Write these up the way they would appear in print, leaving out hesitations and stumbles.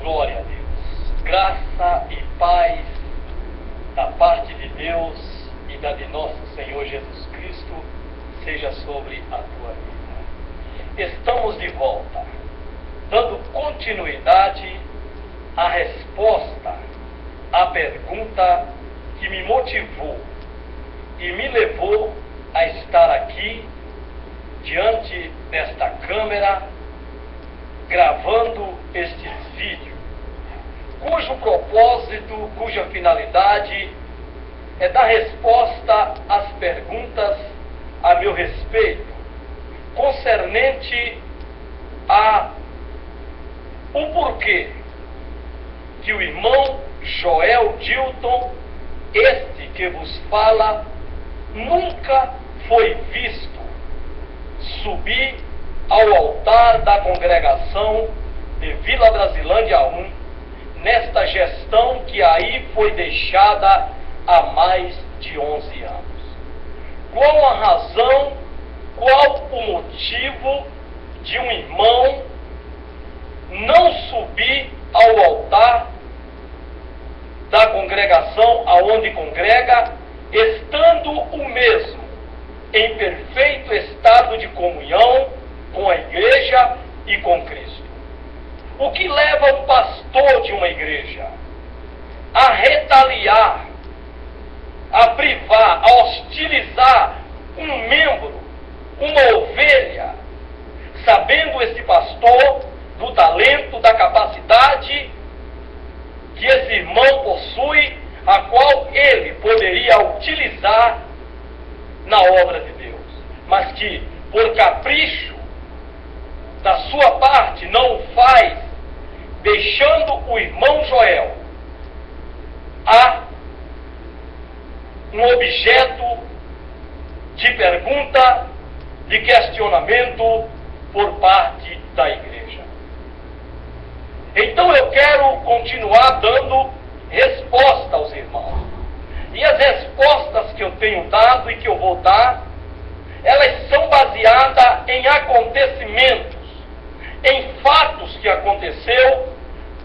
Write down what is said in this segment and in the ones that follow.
Glória a Deus. Graça e paz da parte de Deus e da de nosso Senhor Jesus Cristo seja sobre a tua vida. Estamos de volta, dando continuidade à resposta à pergunta que me motivou e me levou a estar aqui diante desta câmera gravando estes vídeos, cujo propósito, cuja finalidade é dar resposta às perguntas a meu respeito, concernente o porquê que o irmão Joel Dilton, este que vos fala, nunca foi visto subir ao altar da congregação de Vila Brasilândia 1, nesta gestão que aí foi deixada há mais de 11 anos. Qual a razão, qual o motivo de um irmão não subir ao altar da congregação aonde congrega, estando o mesmo em perfeito estado de comunhão com a igreja e com Cristo? O que leva um pastor de uma igreja a retaliar, a privar, a hostilizar um membro, uma ovelha, sabendo esse pastor do talento, da capacidade que esse irmão possui, a qual ele poderia utilizar na obra de Deus, mas que, por capricho da sua parte, não o faz, deixando o irmão Joel um objeto de pergunta, de questionamento por parte da igreja. Então eu quero continuar dando resposta aos irmãos. E as respostas que eu tenho dado e que eu vou dar, elas são baseadas em acontecimentos, em fatos que aconteceu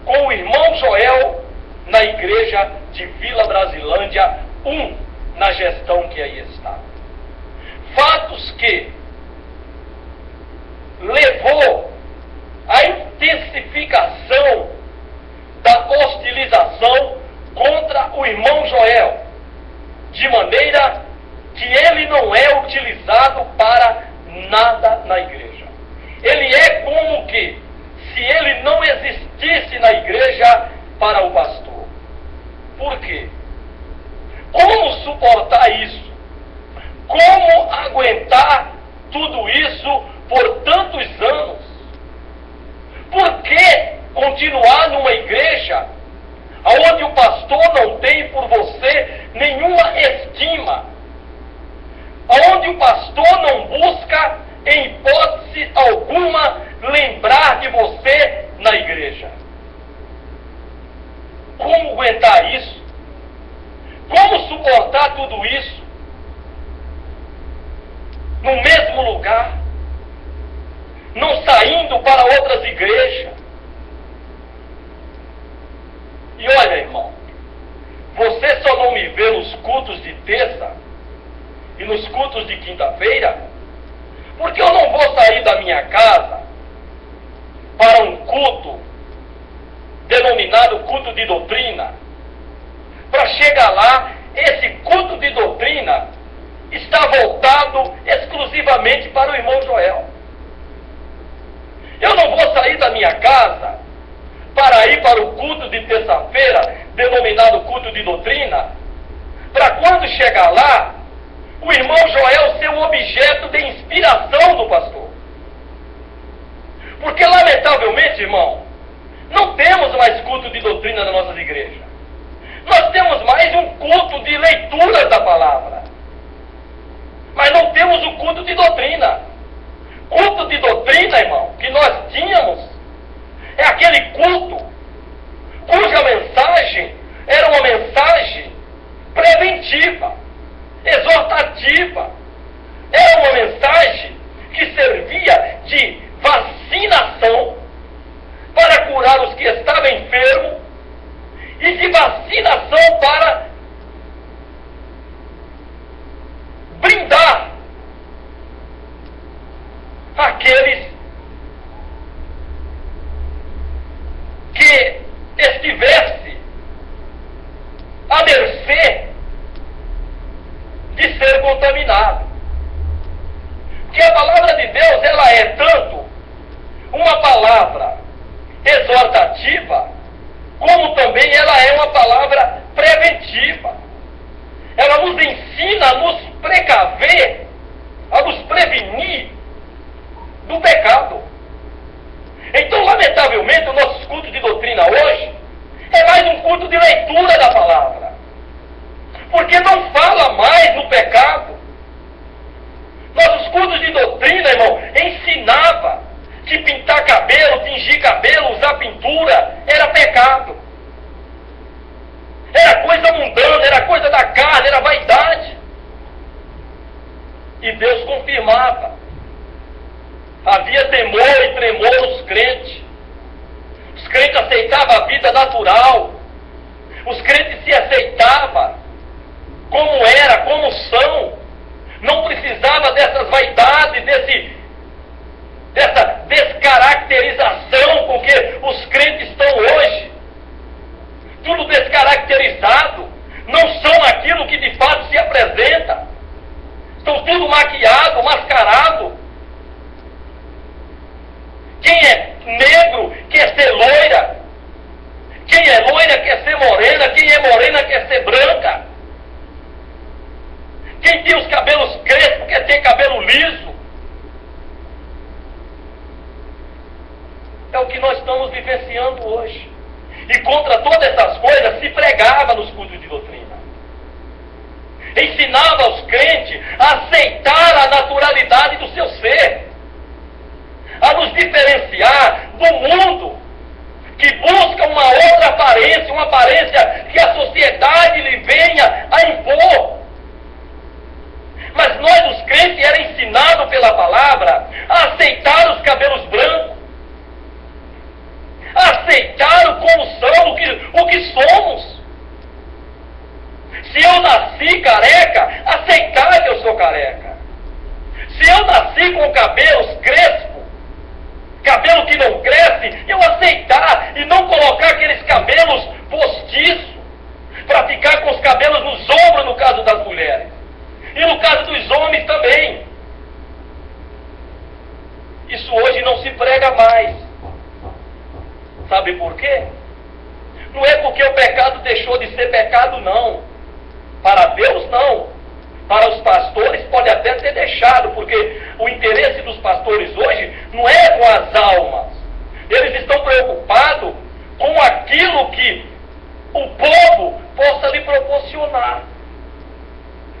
com o irmão Joel na igreja de Vila Brasilândia 1, na gestão que aí está. Fatos que levou à intensificação da hostilização contra o irmão Joel, de maneira que ele não é utilizado para nada na igreja. Ele é como que se ele não existisse na igreja para o pastor. Por quê? Como suportar isso? Como aguentar tudo isso por tantos anos? Por que continuar numa igreja onde o pastor não tem por você nenhuma estima? Onde o pastor não busca, em hipótese alguma, lembrar de você na igreja? Como aguentar isso? Como suportar tudo isso? No mesmo lugar? Não saindo para outras igrejas? E olha, irmão, você só não me vê nos cultos de terça e nos cultos de quinta-feira, porque eu não vou sair da minha casa para um culto denominado culto de doutrina, para chegar lá, esse culto de doutrina está voltado exclusivamente para o irmão Joel. Eu não vou sair da minha casa para ir para o culto de terça-feira, denominado culto de doutrina, para quando chegar lá, o irmão Joel ser um objeto de inspiração do pastor. Porque, lamentavelmente, irmão, não temos mais culto de doutrina nas nossas igrejas. Nós temos mais um culto de leitura da palavra. Mas não temos o culto de doutrina. Culto de doutrina, irmão, que nós tínhamos, é aquele culto cuja mensagem era uma mensagem preventiva, exortativa. Era uma mensagem que servia de vacinação para curar os que estavam enfermos palavra exortativa, como também ela é uma palavra preventiva. Ela nos ensina a nos precaver, a nos prevenir do pecado. Então, lamentavelmente, o nosso culto de doutrina hoje é mais um culto de leitura da palavra, porque não fala mais no pecado. Nossos cultos de doutrina, irmão, ensinava que pintar cabelo, tingir cabelo, usar pintura, era pecado. Era coisa mundana, era coisa da carne, era vaidade. E Deus confirmava. Havia temor e tremor nos crentes. Os crentes aceitavam a vida natural. Os crentes se aceitavam como era, como são. Não precisava dessas vaidades, dessa descaracterização com que os crentes estão hoje. Tudo descaracterizado. Não são aquilo que de fato se apresenta. Estão tudo maquiado, mascarado. Quem é negro quer ser loira. Quem é loira quer ser morena. Quem é morena quer ser branca. Quem tem os cabelos crespos quer ter cabelo liso. É o que nós estamos vivenciando hoje. E contra todas essas coisas se pregava nos cultos de doutrina. Ensinava aos crentes a aceitar a naturalidade do seu ser. A nos diferenciar do mundo que busca uma outra aparência, uma aparência que a sociedade lhe venha a impor. Mas nós, os crentes, era ensinado pela palavra a aceitar os cabelos brancos, a aceitar o como são, o que somos. Se eu nasci careca, aceitar que eu sou careca. Se eu nasci com cabelos crespos, cabelo que não cresce, eu aceitar e não colocar aqueles cabelos postiços para ficar com os cabelos nos ombros, no caso das mulheres. E no caso dos homens também. Isso hoje não se prega mais. Sabe por quê? Não é porque o pecado deixou de ser pecado, não. Para Deus, não. Para os pastores pode até ter deixado, porque o interesse dos pastores hoje não é com as almas. Eles estão preocupados com aquilo que o povo possa lhe proporcionar.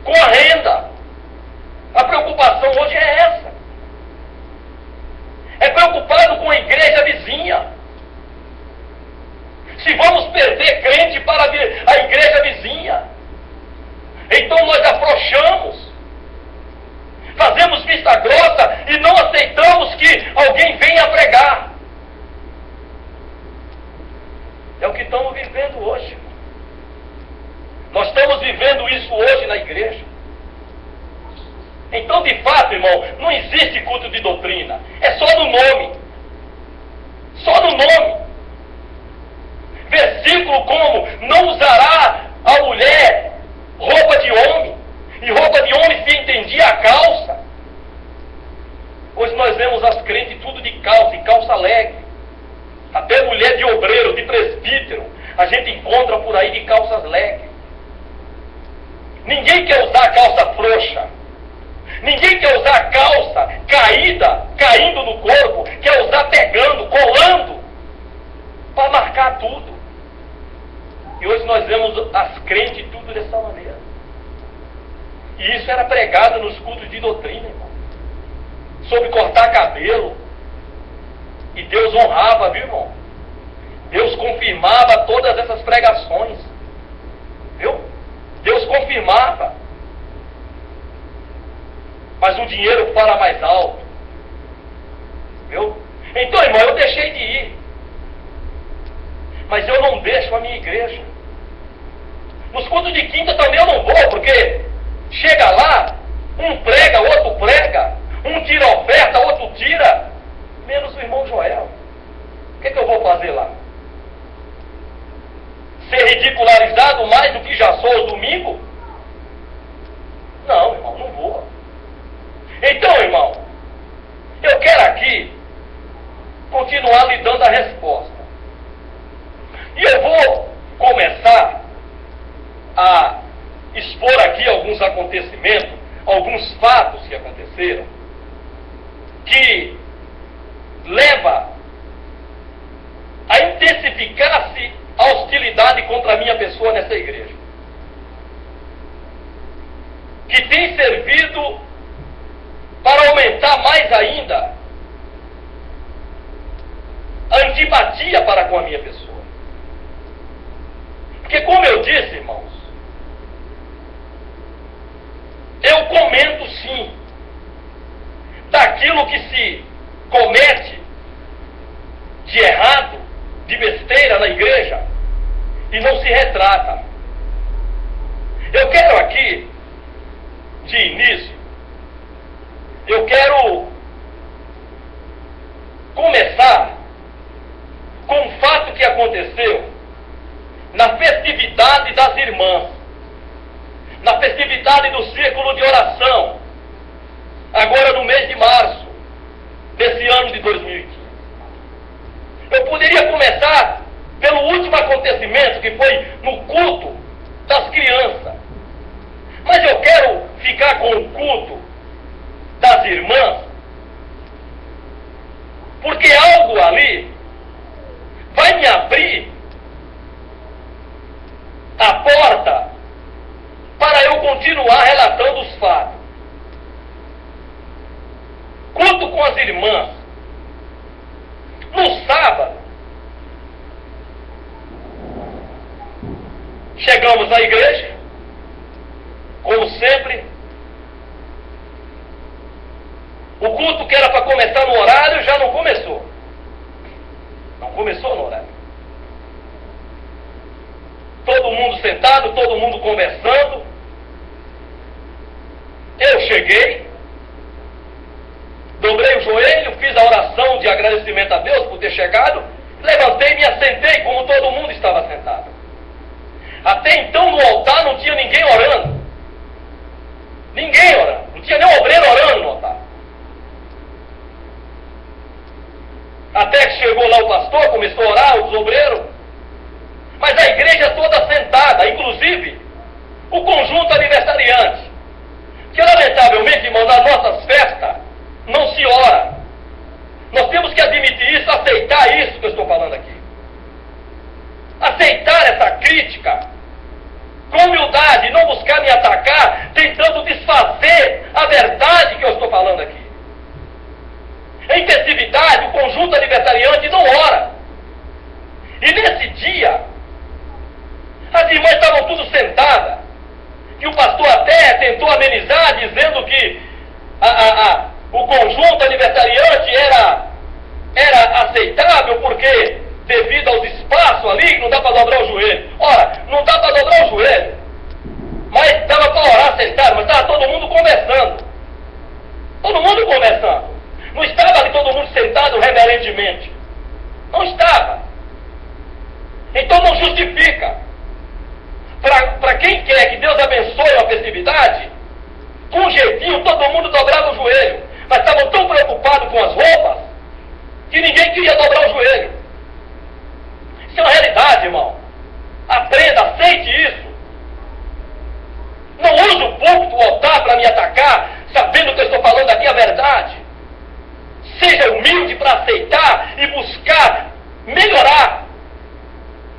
Com a renda. A preocupação hoje é essa. É preocupado com a igreja vizinha. Se vamos perder crente para a igreja vizinha, então nós afrouxamos, fazemos vista grossa e não aceitamos que alguém venha pregar. É o que estamos vivendo hoje. Nós estamos vivendo isso hoje na igreja. Então, de fato, irmão, não existe culto de doutrina. É só no nome. Só no nome. Versículo como: não usará a mulher roupa de homem. E roupa de homem se entendia a calça. Hoje nós vemos as crentes tudo de calça, e calça leg. Até mulher de obreiro, de presbítero, a gente encontra por aí de calças leg. Ninguém quer usar calça frouxa. Ninguém quer usar calça caída, caindo no corpo. Quer usar pegando, colando, para marcar tudo. E hoje nós vemos as crentes tudo dessa maneira. E isso era pregado nos cultos de doutrina, irmão. Sobre cortar cabelo. E Deus honrava, viu, irmão? Deus confirmava todas essas pregações. Viu? Deus confirmava. Mas o dinheiro fala mais alto. Viu? Então, irmão, eu deixei de ir. Mas eu não deixo a minha igreja. Nos cultos de quinta também eu não vou, porque chega lá, um prega, outro prega, um tira oferta, outro tira, menos o irmão Joel. O que eu vou fazer lá? Ser ridicularizado mais do que já sou aos domingos? Não, irmão, não vou. Então, irmão, eu quero aqui continuar lhe dando a resposta. E eu vou começar a expor aqui alguns acontecimentos, alguns fatos que aconteceram, que leva a intensificar-se a hostilidade contra a minha pessoa nessa igreja, que tem servido para aumentar mais ainda a antipatia para com a minha pessoa. Porque, como eu disse, irmãos, eu comento sim daquilo que se comete de errado, de besteira na igreja, e não se retrata. Eu quero aqui, de início, eu quero começar com um fato que aconteceu na festividade das irmãs, na festividade do círculo de oração, agora no mês de março, desse ano de 2015. Eu poderia começar pelo último acontecimento, que foi no culto das crianças. Mas eu quero ficar com o culto das irmãs, porque algo ali vai me abrir a porta para eu continuar relatando os fatos. Culto com as irmãs. No sábado, chegamos na igreja, como sempre. O culto que era para começar no horário já não começou. Não começou no horário. Todo mundo sentado, todo mundo conversando. Eu cheguei, dobrei o joelho, fiz a oração de agradecimento a Deus por ter chegado, levantei e me assentei como todo mundo estava sentado. Até então no altar não tinha ninguém orando. Ninguém orando. Não tinha nem obreiro orando no altar. Até que chegou lá o pastor, começou a orar, os obreiros. Mas a igreja toda sentada, inclusive o conjunto aniversariante. Que lamentavelmente, irmão, nas nossas festas não se ora. Nós temos que admitir isso, aceitar isso que eu estou falando aqui. Aceitar essa crítica com humildade, não buscar me atacar, tentando desfazer a verdade que eu estou falando aqui. Em festividade, o conjunto aniversariante não ora. E nesse dia, as irmãs estavam tudo sentadas, que o pastor até tentou amenizar, dizendo que o conjunto aniversariante era aceitável, porque devido aos espaços ali, não dá para dobrar o joelho. Ora, não dá para dobrar o joelho, mas dava para orar sentado, mas estava todo mundo conversando. Todo mundo conversando. Não estava ali todo mundo sentado reverentemente. Não estava. Então não justifica. Para quem quer que Deus abençoe a festividade, com um jeitinho todo mundo dobrava o joelho. Mas estavam tão preocupados com as roupas que ninguém queria dobrar o joelho. Isso é uma realidade, irmão. Aprenda, aceite isso. Não use o púlpito, o altar para me atacar, sabendo que eu estou falando aqui a verdade. Seja humilde para aceitar e buscar melhorar.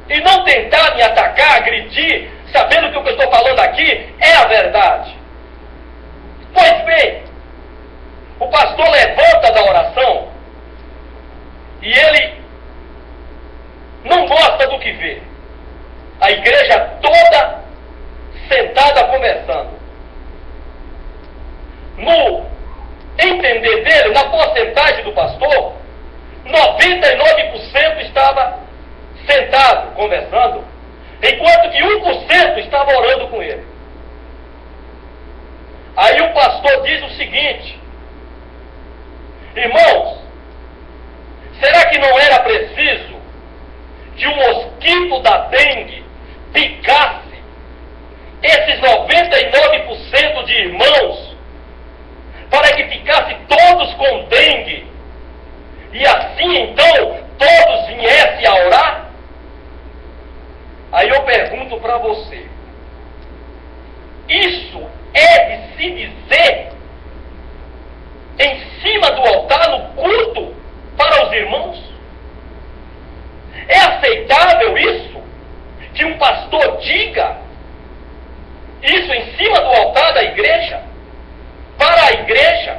E não tentar me atacar, agredir, sabendo que o que eu estou falando aqui é a verdade. Pois bem, o pastor levanta da oração e ele não gosta do que vê. A igreja toda sentada conversando. No entender dele, na porcentagem do pastor, 99% estava sentado, conversando, enquanto que 1% estava orando com ele. Aí o pastor diz o seguinte: irmãos, será que não era preciso que o mosquito da dengue picasse esses 99% de irmãos, para que ficasse todos com dengue, e assim então você. Isso é de se dizer em cima do altar, no culto, para os irmãos? É aceitável isso? Que um pastor diga isso em cima do altar da igreja? Para a igreja?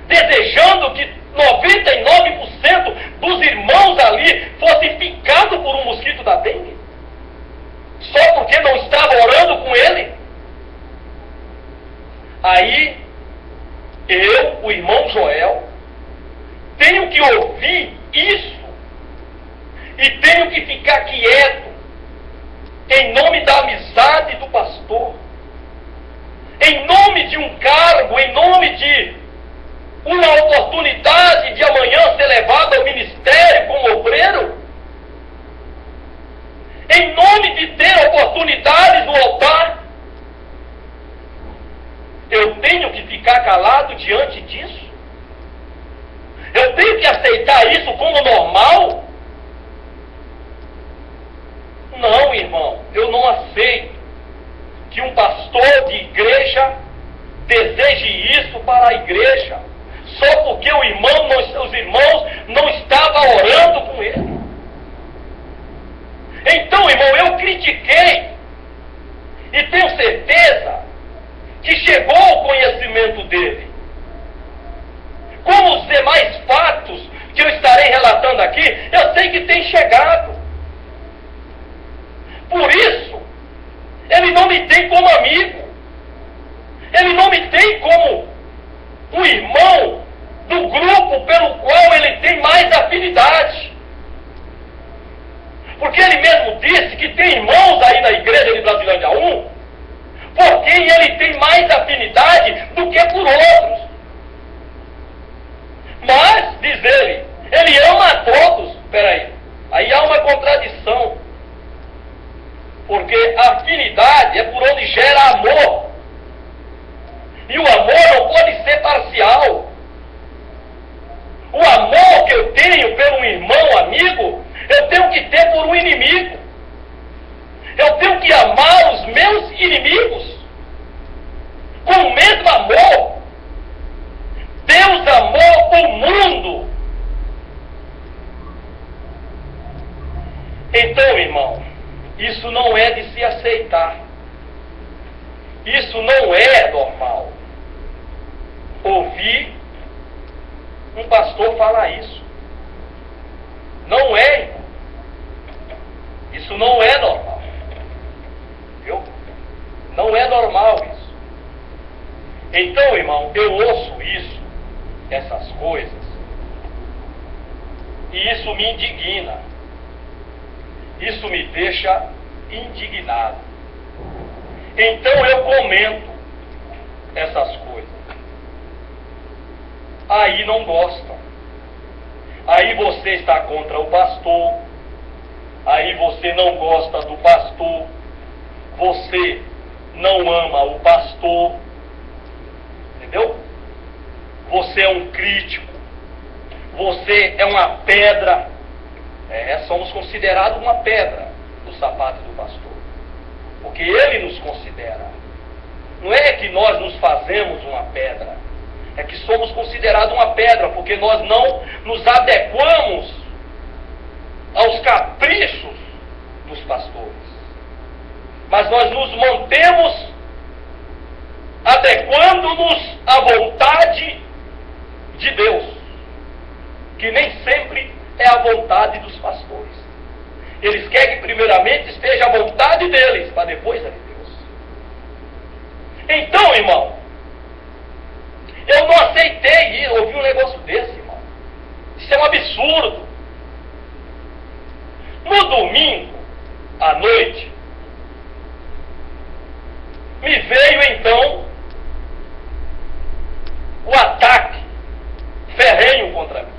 Desejando que 99% dos irmãos ali fossem picados por um mosquito da dengue? Só porque não estava orando com ele? Aí, eu, o irmão Joel, tenho que ouvir isso e tenho que ficar quieto em nome da amizade do pastor, em nome de um cargo, em nome de uma oportunidade de amanhã ser levado ao ministério como obreiro, em nome de ter oportunidades no altar. Eu tenho que ficar calado diante disso? Eu tenho que aceitar isso como normal? Não, irmão, eu não aceito que um pastor de igreja deseje isso para a igreja, só porque os irmãos não estavam orando com ele. Então, irmão, eu critiquei e tenho certeza que chegou ao conhecimento dele. Como os demais fatos que eu estarei relatando aqui, eu sei que tem chegado. Por isso, ele não me tem como amigo. Ele não me tem como um irmão do grupo pelo qual ele tem mais afinidade. Porque ele mesmo disse que tem irmãos aí na igreja de Brasilândia 1, por quem ele tem mais afinidade do que por outros. Mas, diz ele ama a todos. Peraí, aí há uma contradição. Porque a afinidade é por onde gera amor. E o amor não pode ser parcial. O amor que eu tenho pelo um irmão amigo, eu tenho que ter por um inimigo. Eu tenho que amar os meus inimigos com o mesmo amor. Deus amou o mundo. Então, irmão, isso não é de se aceitar. Isso não é normal. Ouvir um pastor falar isso. Não é, irmão. Isso não é normal. Viu? Não é normal isso. Então, irmão, eu ouço isso, essas coisas, e isso me indigna. Isso me deixa indignado. Então eu comento essas coisas. Aí não gostam. Aí você está contra o pastor. Aí você não gosta do pastor. Você não ama o pastor. Entendeu? Você é um crítico. Você é uma pedra. Somos considerados uma pedra do sapato do pastor. Porque ele nos considera. Não é que nós nos fazemos uma pedra. É que somos considerados uma pedra, porque nós não nos adequamos aos caprichos dos pastores. Mas nós nos mantemos adequando-nos à vontade de Deus, que nem sempre é a vontade dos pastores. Eles querem que primeiramente esteja a vontade deles, para depois a de Deus. Então, irmão, eu não aceitei ouvir um negócio desse, irmão. Isso é um absurdo. No domingo, à noite, me veio então o ataque ferrenho contra mim.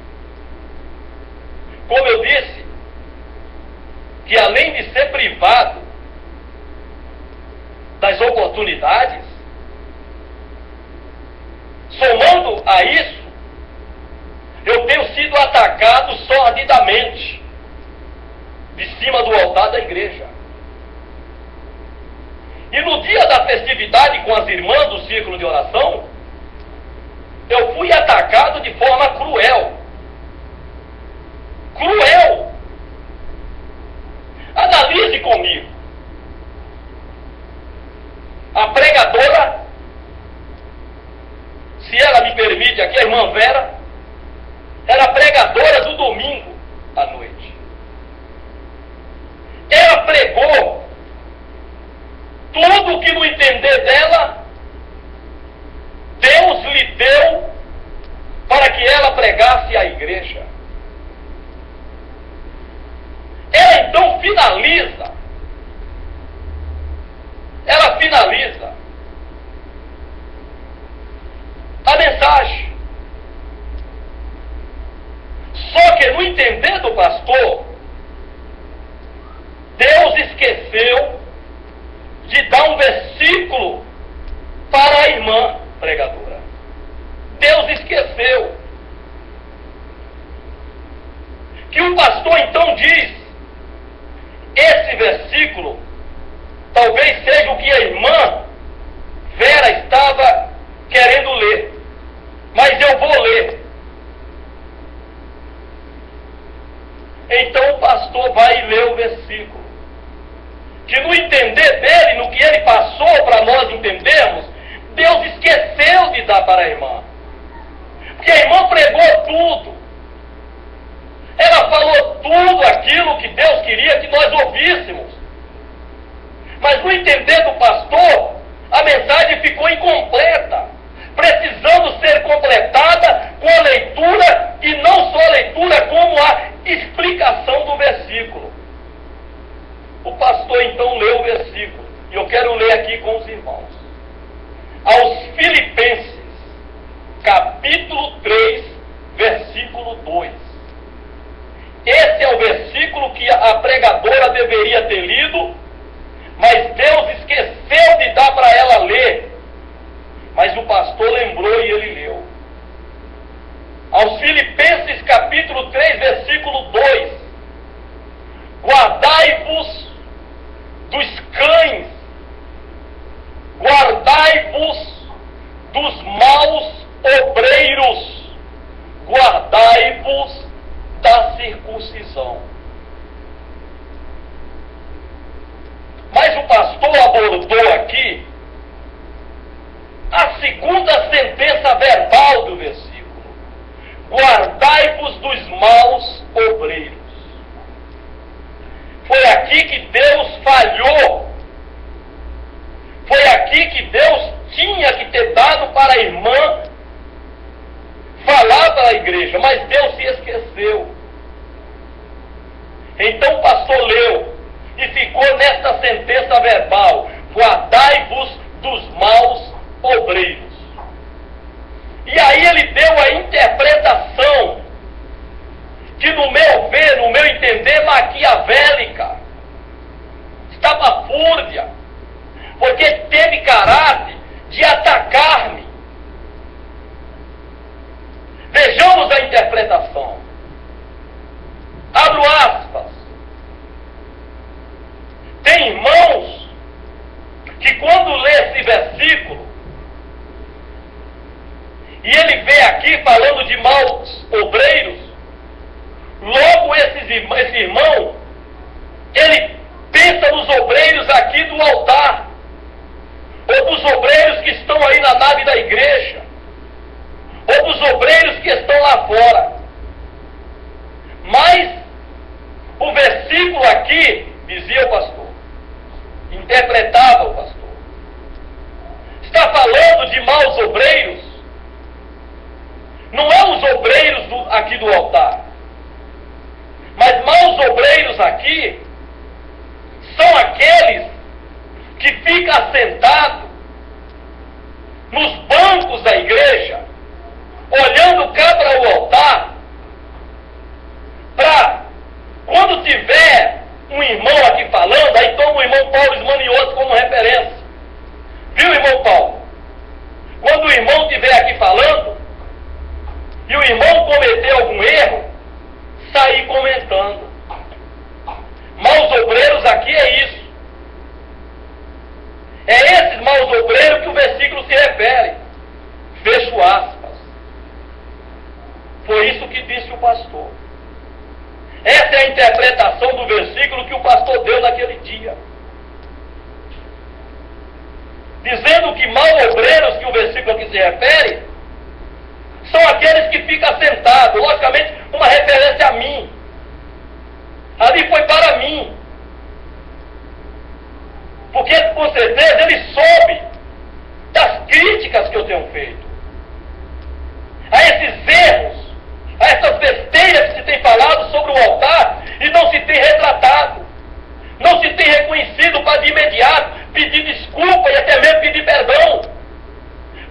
Como eu disse, que além de ser privado das oportunidades, somando a isso, eu tenho sido atacado sordidamente de cima do altar da igreja. círculo de oração, eu fui atacado de forma cruel. Cruel! Analise comigo. A pregadora, se ela me permite aqui, a irmã Vera, era pregadora do domingo à noite. Ela pregou tudo o que no entender dela, Deus lhe deu para que ela pregasse à igreja. Ela então finaliza. Ela finaliza a mensagem. Só que no entender do pastor, Deus esqueceu de dar um versículo para a irmã pregadora. Deus esqueceu. Que o pastor então diz, esse versículo talvez seja o que a irmã Vera estava querendo ler, mas eu vou ler. Então o pastor vai ler o versículo, que no entender dele, no que ele passou para nós entendermos, Deus esqueceu de dar para a irmã. Porque a irmã pregou tudo. Ela falou tudo aquilo que Deus queria que nós ouvíssemos. Mas no entender do pastor, a mensagem ficou incompleta, precisando ser completada com a leitura, e não só a leitura, como a explicação do versículo. O pastor então leu o versículo, e eu quero ler aqui com os irmãos. Aos Filipenses, capítulo 3, versículo 2. Esse é o versículo que a pregadora deveria ter lido, mas Deus esqueceu de dar para ela ler. Mas o pastor lembrou e ele leu. Aos Filipenses capítulo 3, versículo 2. Guardai-vos dos cães, guardai-vos dos maus obreiros, guardai-vos da circuncisão. Mas o pastor abordou aqui a segunda sentença verbal do versículo. Guardai-vos dos maus obreiros. Foi aqui que Deus falhou. Foi aqui que Deus tinha que ter dado para a irmã falar para a igreja, mas Deus se esqueceu. Então o pastor leu e ficou nesta sentença verbal: guardai-vos dos maus obreiros. E aí ele deu a interpretação que, no meu ver, no meu entender, maquiavélica, estapafúrdia, porque teve caráter de atacar-me. Vejamos a interpretação. Abro aspas. Tem irmãos que, quando lê esse versículo, e ele vê aqui falando de maus obreiros, logo esse irmão, ele pensa nos obreiros aqui do altar, ou dos obreiros que estão aí na nave da igreja, ou dos obreiros que estão lá fora. Mas o versículo aqui, dizia o pastor, interpretava o pastor, está falando de maus obreiros. Não é os obreiros aqui do altar, mas maus obreiros aqui são aqueles que ficam assentados nos bancos da igreja, olhando cá para o altar, para, quando tiver um irmão aqui falando, aí toma o irmão Paulo Esmanioso como referência. Viu, irmão Paulo? Quando o irmão estiver aqui falando, e o irmão cometer algum erro, sair comentando. Maus obreiros aqui é isso. É esses maus obreiros que o versículo se refere. Fecho aspas. Foi isso que disse o pastor. Essa é a interpretação do versículo que o pastor deu naquele dia. Dizendo que mal-obreiros, que o versículo aqui se refere, são aqueles que ficam sentados. Logicamente, uma referência a mim. Ali foi para mim. Porque, com certeza, ele soube das críticas que eu tenho feito. A esses erros, a essas besteiras que se tem falado sobre o altar e não se tem retratado. Não se tem reconhecido para de imediato pedir desculpa e até mesmo pedir perdão.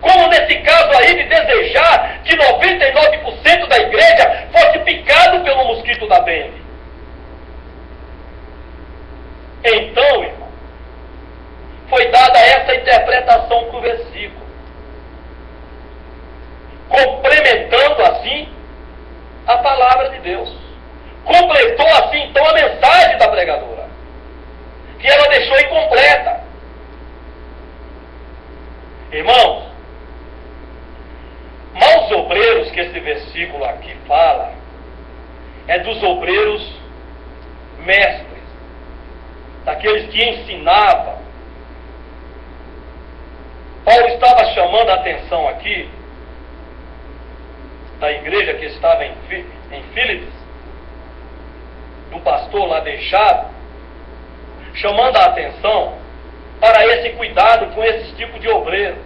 Como nesse caso aí de desejar que 99% da igreja fosse picado pelo mosquito da dengue. Então, irmão, foi dada essa interpretação para o versículo, complementando assim a palavra de Deus. Completou assim então a mensagem da pregadora, que ela deixou incompleta. Irmãos, maus obreiros que esse versículo aqui fala, é dos obreiros mestres, daqueles que ensinavam. Paulo estava chamando a atenção aqui da igreja que estava em Filipos, do pastor lá deixado, chamando a atenção para esse cuidado com esse tipo de obreiro.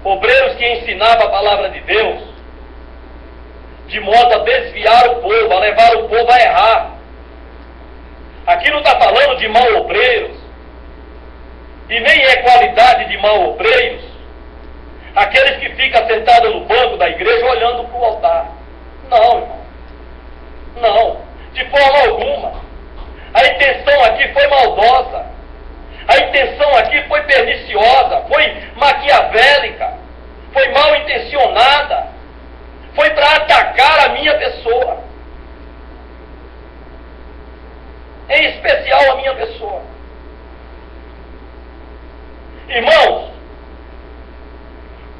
Obreiros que ensinavam a palavra de Deus, de modo a desviar o povo, a levar o povo a errar. Aqui não está falando de mal-obreiros, e nem é qualidade de mal-obreiros, aqueles que ficam sentados no banco da igreja olhando para o altar. Não, irmão. Não, de forma alguma. A intenção aqui foi maldosa. A intenção aqui foi perniciosa, foi maquiavélica, foi mal intencionada, foi para atacar a minha pessoa. Em especial a minha pessoa. Irmãos,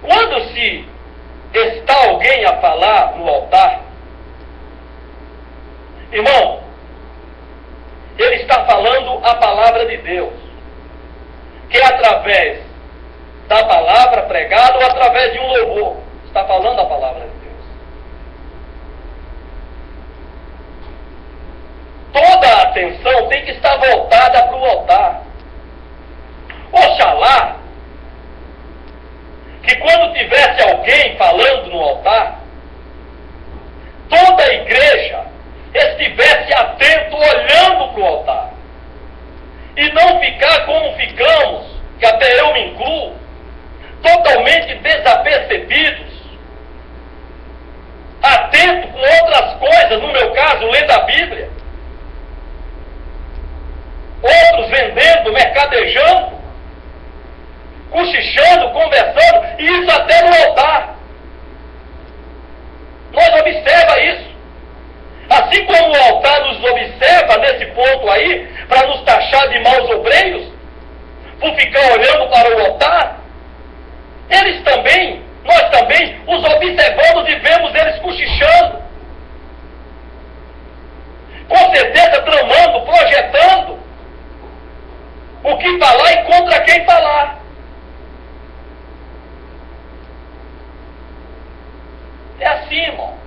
quando se está alguém a falar no altar, irmão, ele está falando a palavra de Deus, que é através da palavra pregada ou através de um louvor, está falando a palavra de Deus. Toda a atenção tem que estar voltada para o altar. Oxalá que quando tivesse alguém falando no altar, toda a igreja estivesse atento, olhando para o altar, e não ficar como ficamos, que até eu me incluo, totalmente desapercebidos, atento com outras coisas, no meu caso, lendo a Bíblia, outros vendendo, mercadejando, cochichando, conversando, e isso até no altar. Nós observa isso. Assim como o altar nos observa nesse ponto aí, para nos taxar de maus obreiros, por ficar olhando para o altar, eles também, nós também, os observamos e vemos eles cochichando. Com certeza tramando, projetando o que falar e contra quem falar. É assim, irmão.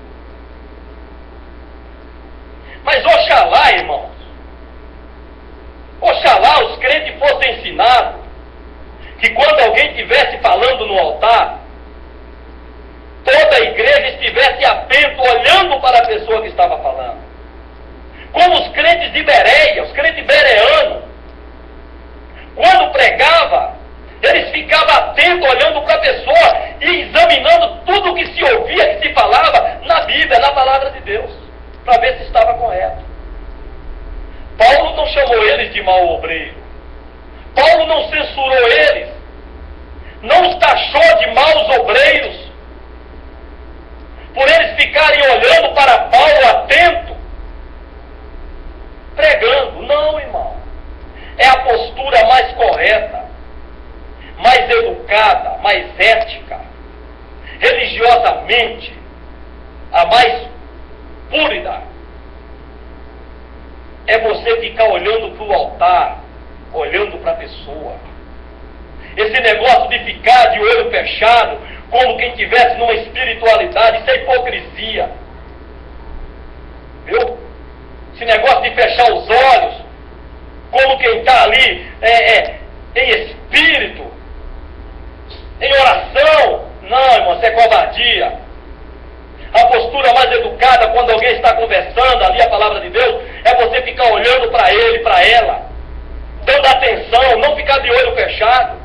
Mas oxalá, irmãos, oxalá os crentes fossem ensinados que quando alguém estivesse falando no altar, toda a igreja estivesse atento, olhando para a pessoa que estava falando. Como os crentes de Bereia, os crentes bereanos, quando pregava, eles ficavam atentos, olhando para a pessoa e examinando tudo o que se ouvia, que se falava na Bíblia, na palavra de Deus, para ver se estava correto. Paulo não chamou eles de mau obreiro. Paulo não censurou eles. Não os taxou de maus obreiros. Por eles ficarem olhando para Paulo atento, pregando. Não, irmão. É a postura mais correta. é você ficar olhando para o altar, olhando para a pessoa. Esse negócio de ficar de olho fechado, como quem estivesse numa espiritualidade, isso é hipocrisia. Viu? Esse negócio de fechar os olhos, como quem está ali em espírito, em oração. Não, irmão, isso é covardia. A postura mais educada quando alguém está conversando ali a palavra de Deus é você ficar olhando para ele, para ela, dando atenção, não ficar de olho fechado.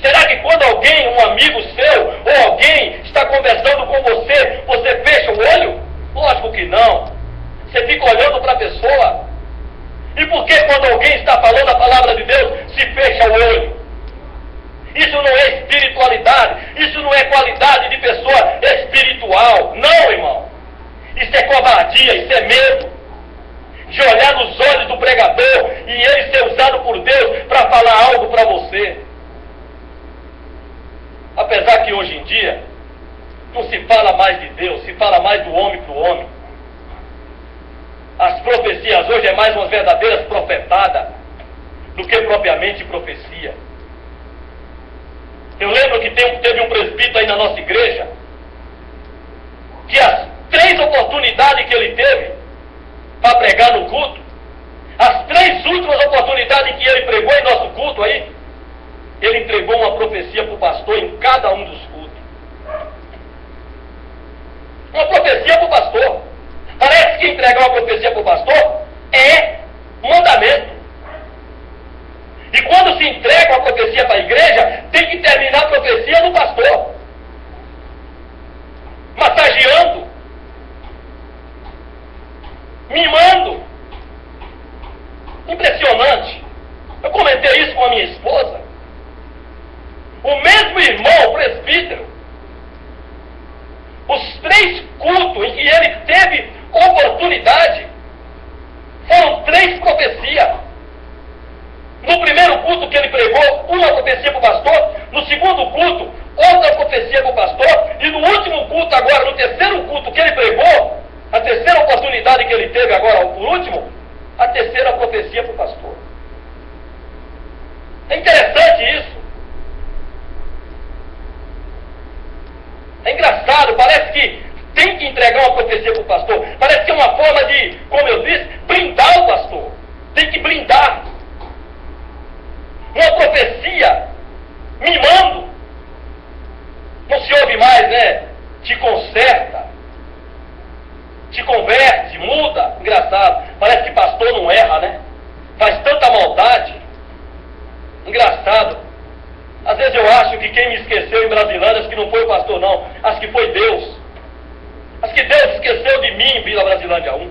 Será que quando alguém, um amigo seu, ou alguém está conversando com você, você fecha o olho? Lógico que não. Você fica olhando para a pessoa. E por que quando alguém está falando a palavra de Deus, se fecha o olho? Isso não é espiritualidade, isso não é qualidade de pessoa espiritual. Não, irmão. Isso é covardia, isso é medo. De olhar nos olhos do pregador e ele ser usado por Deus para falar algo para você. Apesar que hoje em dia não se fala mais de Deus, se fala mais do homem para o homem. As profecias hoje é mais umas verdadeiras profetadas do que propriamente profecia. Eu lembro que teve um presbítero aí na nossa igreja que as 3 oportunidades que ele teve para pregar no culto, as 3 últimas oportunidades que ele pregou em nosso culto aí, ele entregou uma profecia para o pastor em cada um dos cultos. Uma profecia para o pastor. Parece que entregar uma profecia para o pastor é mandamento. E quando se entrega uma profecia para a igreja, tem que terminar a profecia do pastor. Massageando. Mimando. Impressionante. Eu comentei isso com a minha esposa. O mesmo irmão, o presbítero, os 3 cultos em que ele teve oportunidade, foram 3 profecias. No primeiro culto que ele pregou, uma profecia para o pastor. No segundo culto, outra profecia para o pastor. E no último culto agora, no terceiro culto que ele pregou, a terceira oportunidade que ele teve agora, por último, a terceira profecia para o pastor. É interessante isso. É engraçado, parece que tem que entregar uma profecia para o pastor. Parece que é uma forma de, como eu disse, blindar o pastor. Tem que blindar. Uma profecia mimando. Não se ouve mais, né? Te conserta. Te converte, muda. Engraçado. Parece que pastor não erra, né? Faz tanta maldade. Engraçado. Às vezes eu acho que quem me esqueceu em Brasilândia, acho que não foi o pastor, não. Acho que foi Deus. Acho que Deus esqueceu de mim em Vila Brasilândia 1.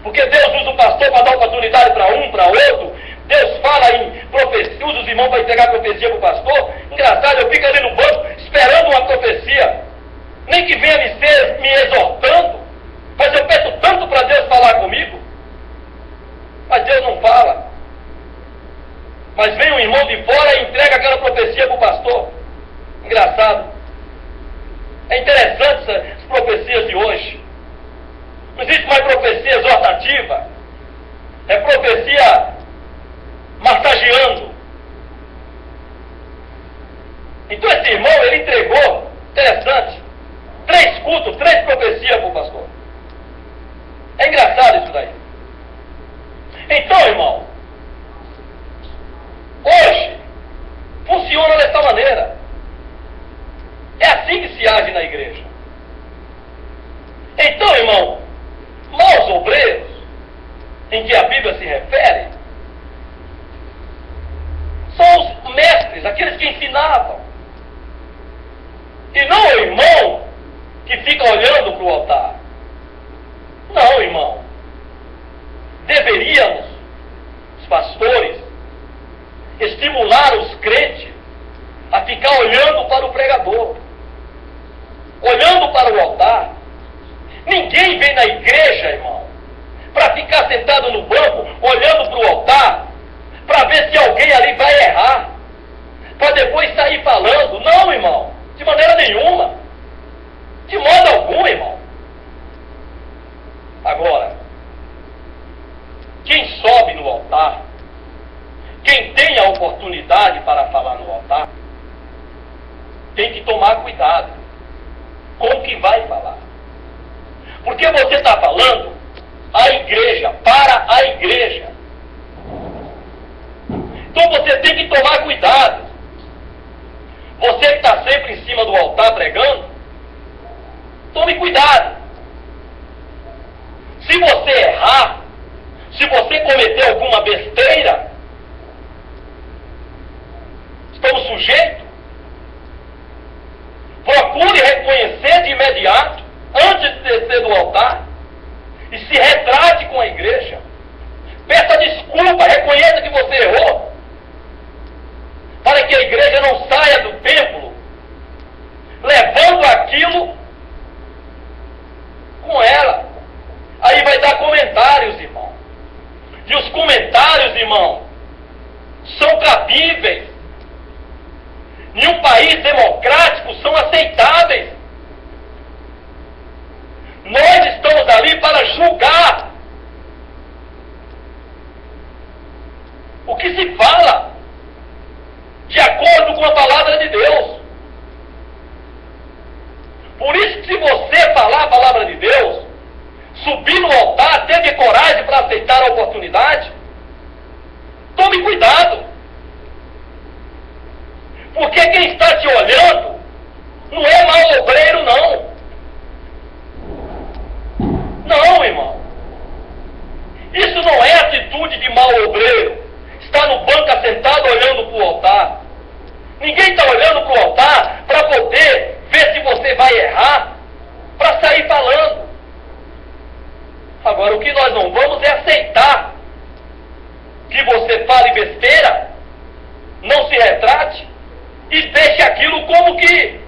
Porque Deus usa o pastor para dar oportunidade para um, para outro. Deus fala em profecia, usa os irmãos para entregar profecia para o pastor. Engraçado, eu fico ali no banco esperando uma profecia. Nem que venha me exortando. Mas eu peço tanto para Deus falar comigo. Mas Deus não fala. Mas vem um irmão de fora e entrega aquela profecia para o pastor. Engraçado. É interessante essas profecias de hoje. Não existe mais profecia exortativa. É profecia massageando. Então esse irmão, ele entregou, interessante, 3 cultos, 3 profecias para o pastor. É engraçado isso daí. Então, irmão, hoje funciona dessa maneira. É assim que se age na igreja. Então, irmão, maus obreiros, em que a Bíblia se refere, são os mestres, aqueles que ensinavam. E não o irmão que fica olhando para o altar. Não, irmão. Deveríamos, os pastores, estimular os crentes a ficar olhando para o pregador, olhando para o altar. Ninguém vem na igreja, irmão, para ficar sentado no banco, olhando para o altar, para ver se alguém ali vai errar, para depois sair falando. Não, irmão, de maneira nenhuma, de modo algum, irmão. Agora, altar, quem tem a oportunidade para falar no altar, tem que tomar cuidado com o que vai falar. Porque você está falando à igreja, para a igreja. Então você tem que tomar cuidado. Você que está sempre em cima do altar pregando, tome cuidado. Se você errar, se você cometer alguma besteira, estamos sujeitos. Procure reconhecer de imediato, antes de descer do altar, e se retrate com a igreja. Peça desculpa, reconheça que você errou, para que a igreja não saia do templo levando aquilo com ela. Aí vai dar comentários, irmão. E os comentários, irmão, são cabíveis. Em um país democrático são aceitáveis. Nós estamos ali para julgar o que se fala de acordo com a palavra de Deus. Por isso que se você falar a palavra de Deus, subir no altar, teve coragem para aceitar a oportunidade, tome cuidado. Porque quem está te olhando não é mau obreiro, não. Não, irmão. Isso não é atitude de mau obreiro. Está no banco assentado olhando para o altar. Ninguém está olhando para o altar para poder ver se você vai errar, para sair falando. Agora, o que nós não vamos é aceitar que você fale besteira, não se retrate e deixe aquilo como que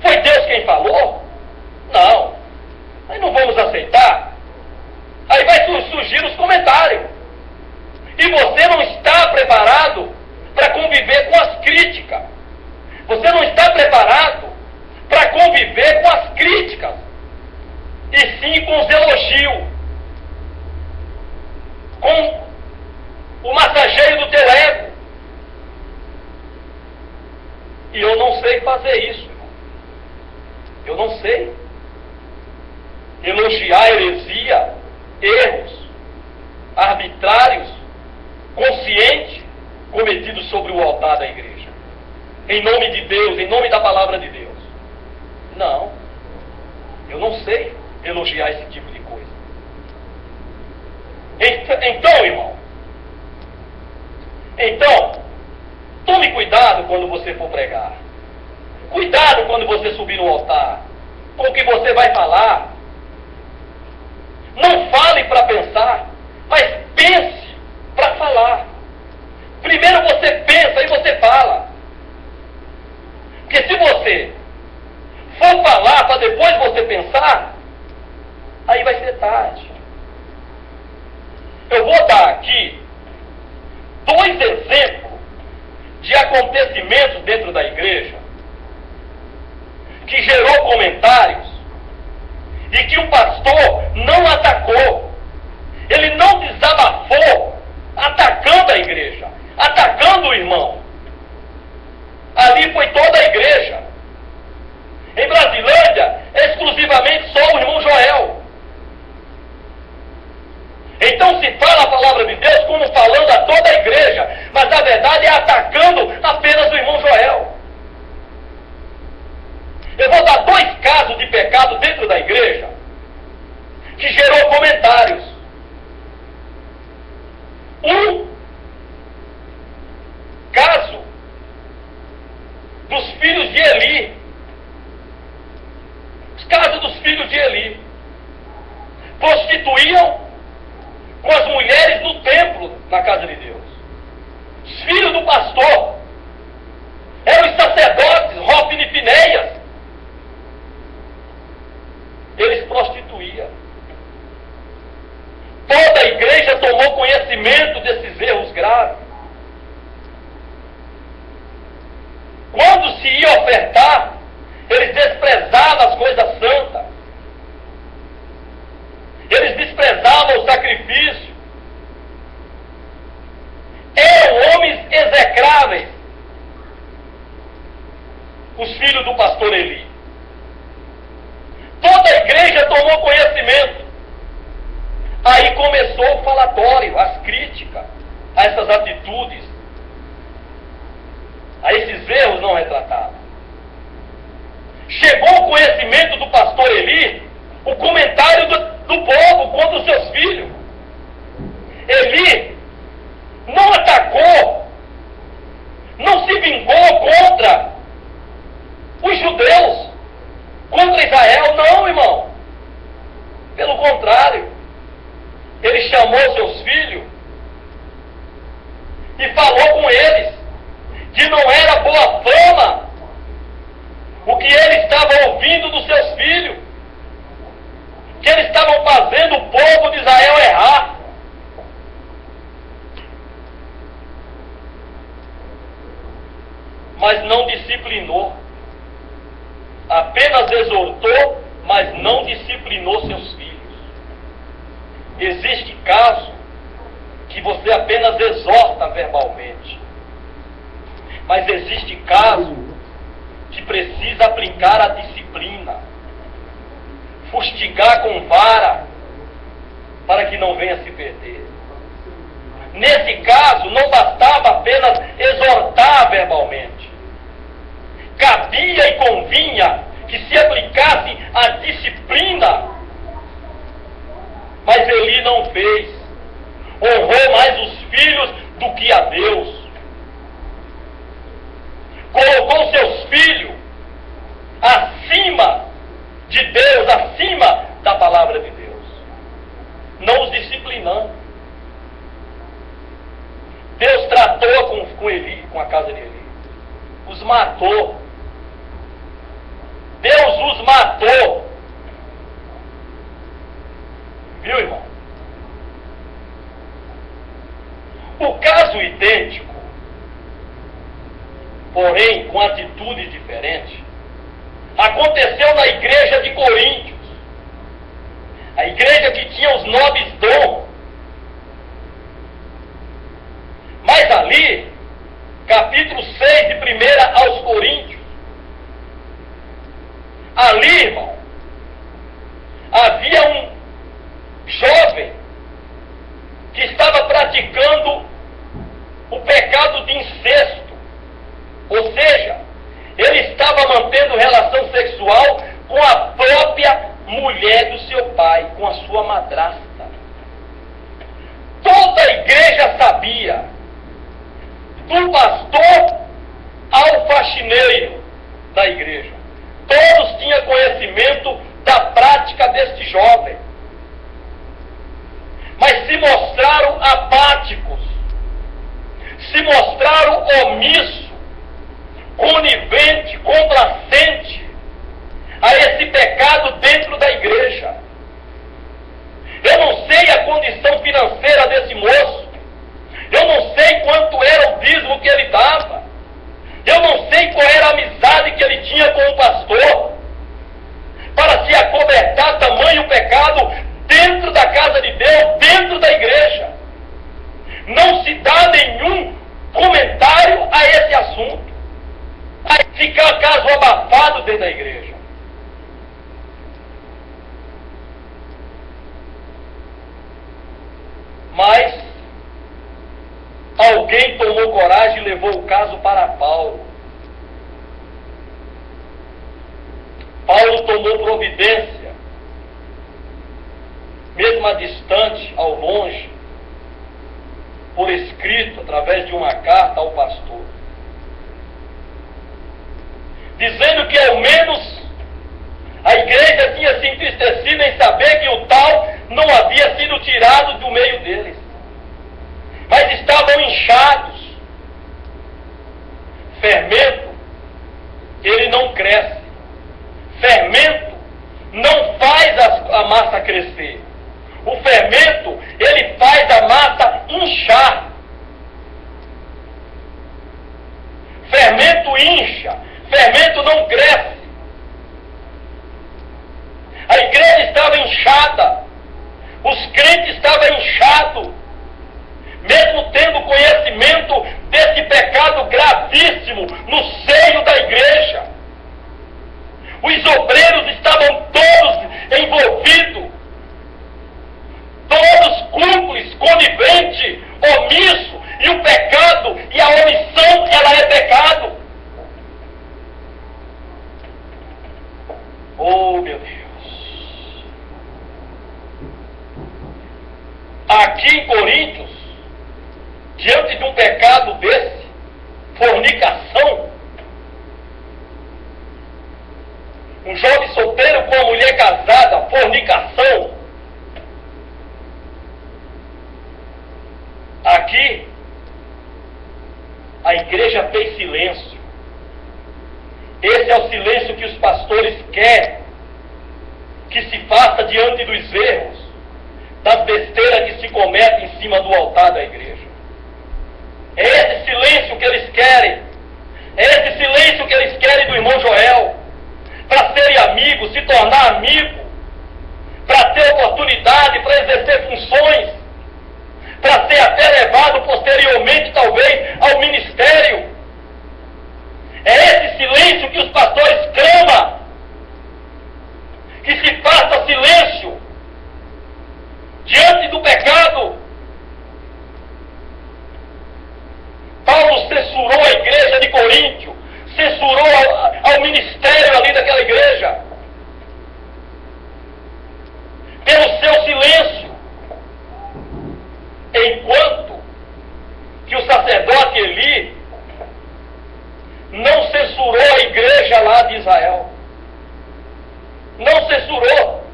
foi Deus quem falou. Não, aí não vamos aceitar. Aí vai surgir os comentários. E você não está preparado para conviver com as críticas. Você não está preparado para conviver com as críticas. E sim com os elogios. Com o massageio do teu ego. E eu não sei fazer isso, irmão. Eu não sei. Elogiar heresia, erros arbitrários, conscientes, cometidos sobre o altar da igreja. Em nome de Deus, em nome da palavra de Deus. Não. Eu não sei elogiar esse tipo de coisa. Então, irmão. Então, tome cuidado quando você for pregar. Cuidado quando você subir no altar. Com o que você vai falar. Não fale para pensar, mas pense para falar. Primeiro você pensa e você fala. Porque se você for falar para depois você pensar, aí vai ser tarde. Eu vou dar aqui 2 exemplos de acontecimentos dentro da igreja que gerou comentários e que o pastor não atacou. Ele não desabafou atacando a igreja, atacando o irmão. Ali foi toda a igreja. Em Brasilândia, exclusivamente só o irmão Joel. Então se fala a palavra de Deus como falando a toda a igreja, mas na verdade é atacando apenas o irmão Joel. Eu vou dar 2 casos de pecado dentro da igreja que gerou comentários. Um caso dos filhos de Eli. Os casos dos filhos de Eli. Prostituíam com as mulheres do templo na casa de Deus. Os filhos do pastor eram os sacerdotes, Hofni e Finéias. Eles prostituíam. Toda a igreja tomou conhecimento desses erros graves. Quando se ia ofertar, eles desprezavam as coisas santas. Eles desprezavam o sacrifício. filho do pastor Eli. Toda a igreja tomou conhecimento. Aí começou o falatório, as críticas a essas atitudes, a esses erros não retratados. Chegou o conhecimento do pastor Eli, o comentário do povo contra os seus filhos. Eli não atacou, não se vingou contra os judeus, contra Israel, não, irmão. Pelo contrário, ele chamou seus filhos e falou com eles que não era boa fama o que ele estava ouvindo dos seus filhos, que eles estavam fazendo o povo de Israel errar. Mas não disciplinou. Apenas exortou, mas não disciplinou seus filhos. Existe caso que você apenas exorta verbalmente. Mas existe caso que precisa aplicar a disciplina. Fustigar com vara, para que não venha se perder. Nesse caso, não bastava apenas exortar verbalmente. Cabia e convinha que se aplicasse a disciplina. Mas Eli não fez. Honrou mais os filhos do que a Deus. Colocou seus filhos acima de Deus, acima da palavra de Deus. Não os disciplinando. Deus tratou com Eli, com a casa de Eli. Os matou. Deus os matou. Viu, irmão? O caso idêntico, porém com atitude diferente, aconteceu na igreja de Coríntios. A igreja que tinha os nobres dons. Mas ali, capítulo 6 de 1 aos Coríntios, ali, irmão, havia um jovem que estava praticando o pecado de incesto. Ou seja, ele estava mantendo relação sexual com a própria mulher do seu pai, com a sua madrasta. Toda a igreja sabia, do pastor ao faxineiro da igreja. Todos tinham conhecimento da prática deste jovem. Mas se mostraram apáticos, se mostraram omissos, conivente, complacente a esse pecado dentro da igreja. Eu não sei a condição financeira desse moço. Eu não sei quanto era o dízimo que ele dava. Eu não sei qual era a amizade que ele tinha com o pastor para se acobertar tamanho pecado dentro da casa de Deus, dentro da igreja. Não se dá nenhum comentário a esse assunto. Aí fica caso abafado dentro da igreja. Mas alguém tomou coragem e levou o caso para Paulo. Paulo tomou providência, mesmo a distante, ao longe, por escrito, através de uma carta ao pastor, dizendo que ao menos a igreja tinha se entristecido em saber que o tal não havia sido tirado do meio deles, mas estavam inchados. Fermento, ele não cresce. Fermento não faz a massa crescer. O fermento, ele faz a massa inchar. Fermento incha, fermento não cresce. A igreja estava inchada, os crentes estavam inchados, mesmo tendo conhecimento desse pecado gravíssimo no seio da igreja. Os obreiros estavam todos envolvidos, todos cúmplices, coniventes, omissos, e o pecado e a omissão, ela é pecado. Oh, meu Deus! Aqui em Coríntios, diante de um pecado desse, fornicação, um jovem solteiro com uma mulher casada, fornicação. Aqui, a igreja fez silêncio. Esse é o silêncio que os pastores querem que se faça diante dos erros, das besteiras que se cometem em cima do altar da igreja. É esse silêncio que eles querem. É esse silêncio que eles querem do irmão Joel. Para serem amigos, se tornar amigo, para ter oportunidade, para exercer funções, para ser até levado posteriormente, talvez, ao ministério. É esse silêncio que os pastores clamam, que se faça silêncio diante do pecado. Paulo censurou a igreja de Coríntio, censurou ao ministério ali daquela igreja, pelo seu silêncio, enquanto que o sacerdote Eli não censurou a igreja lá de Israel. Não censurou.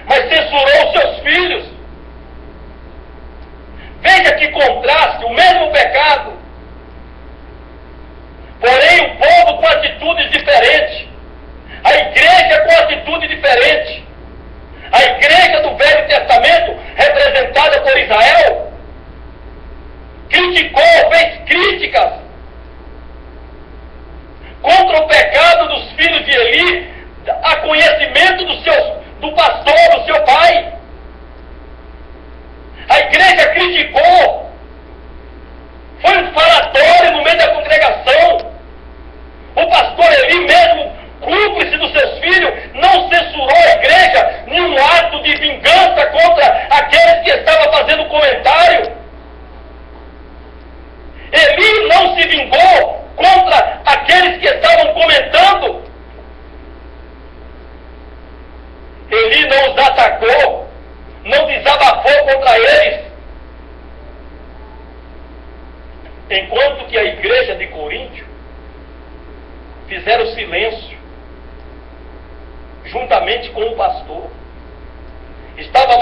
Mas censurou os seus filhos. Veja que contraste, o mesmo pecado. Porém, o povo com atitudes diferentes. A igreja com atitude diferente. A igreja do Velho Testamento, representada por Israel, criticou, fez críticas contra o pecado dos filhos de Eli, a conhecimento do pastor, do seu pai. A igreja criticou, foi um falatório no meio da congregação. O pastor Eli mesmo, cúmplice dos seus filhos, não censurou a igreja em um ato de vingança contra aqueles que estavam fazendo comentário. Eli não se vingou contra aqueles que estavam comentando. Eli não os atacou, não desabafou contra eles. Enquanto que a igreja de Coríntio fizeram silêncio, juntamente com o pastor. Estava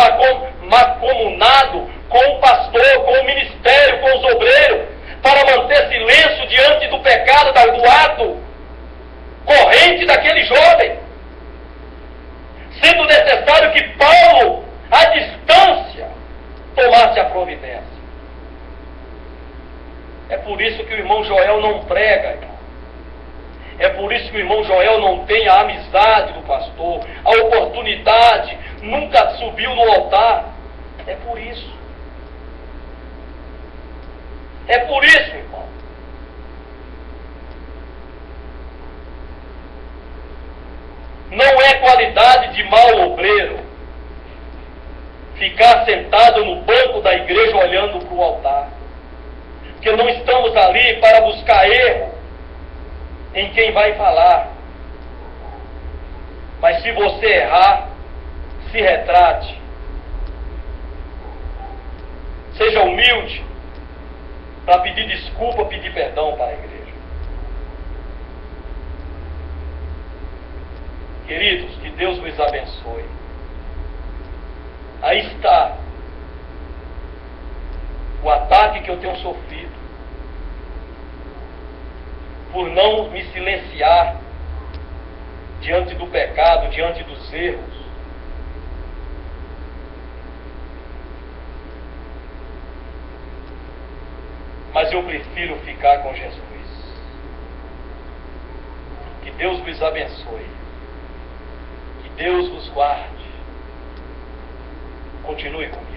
mancomunado com o pastor, com o ministério, com os obreiros, para manter silêncio diante do pecado, do ato corrente daquele jovem. Sendo necessário que Paulo, à distância, tomasse a providência. É por isso que o irmão Joel não prega, irmão. É por isso que o irmão Joel não tem a amizade do pastor, a oportunidade, nunca subiu no altar. É por isso. É por isso, irmão. Não é qualidade de mau obreiro ficar sentado no banco da igreja olhando para o altar. Porque não estamos ali para buscar erro em quem vai falar. Mas se você errar, se retrate. Seja humilde para pedir desculpa, pedir perdão para a igreja. Queridos, que Deus nos abençoe. Aí está o ataque que eu tenho sofrido por não me silenciar diante do pecado, diante dos erros. Mas eu prefiro ficar com Jesus. Que Deus vos abençoe. Que Deus vos guarde. Continue comigo.